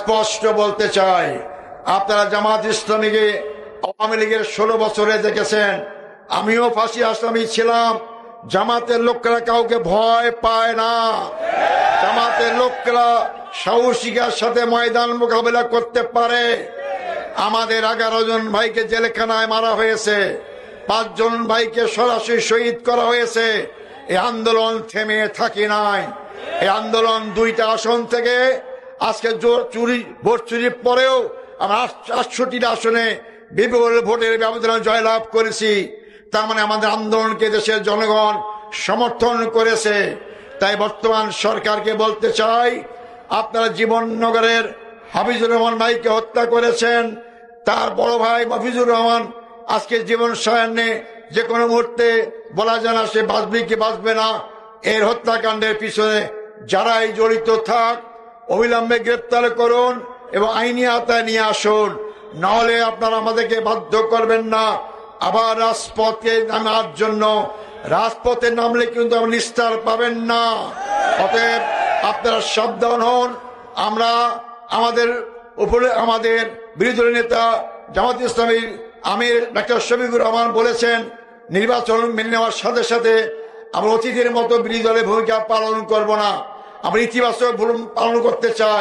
স্পষ্ট বলতে চাই, আপনারা জামাত ইসলামীকে আওয়ামী লীগের 16 বছরে দেখেছেন। আমিও ফাঁসি আসামি ছিলাম। জামাতের লোকেরা কাউকে ভয় পায় না। জামাতের লোকেরা সাহসিকার সাথে ময়দান মোকাবেলা করতে পারে। আমাদের 11 জন ভাইকে জেলখানায় মারা হয়েছে, 5 জন ভাইকে সরাসরি শহীদ করা হয়েছে। এই আন্দোলন থেমে থাকি নাই। এই আন্দোলন 2টা আসন থেকে আজকে ভোট চুরির পরেও আমরা 68টা আসনে বিপুল ভোটের ব্যবধানে জয়লাভ করেছি। তার মানে আমাদের আন্দোলনকে দেশের জনগণ সমর্থন করেছে। তাই বর্তমান সরকারকে বলতে চাই, আপনারা জীবননগরের হাফিজুর রহমান ভাইকে হত্যা করেছেন। তার বড় ভাই মফিজুর রহমান আজকে জীবন সায়ান্নে যে কোনো মুহূর্তে বলা যায় না সে বাঁচবে কি বাঁচবে না। এর হত্যাকাণ্ডের পিছনে যারাই জড়িত থাক অবিলম্বে গ্রেপ্তার করুন এবং আইনি আওতায় নিয়ে আসুন। নাহলে আপনারা আমাদেরকে বাধ্য করবেন না আবার রাজপথে নামার জন্য। রাজপথে নামলে কিন্তু আমরা নিস্তার পাবেন না। অতএব আপনারা সাবধান হন। আমরা আমাদের বিরোধী দলের নেতা জামাত ইসলামীর আমির ডাক্তার শফিকুর রহমান বলেছেন, নির্বাচন মেনে নেওয়ার সাথে সাথে আমরা অতীতের মতো বিরোধী দলের ভূমিকা পালন করব না। আমরা ইতিবাচক পালন করতে চাই।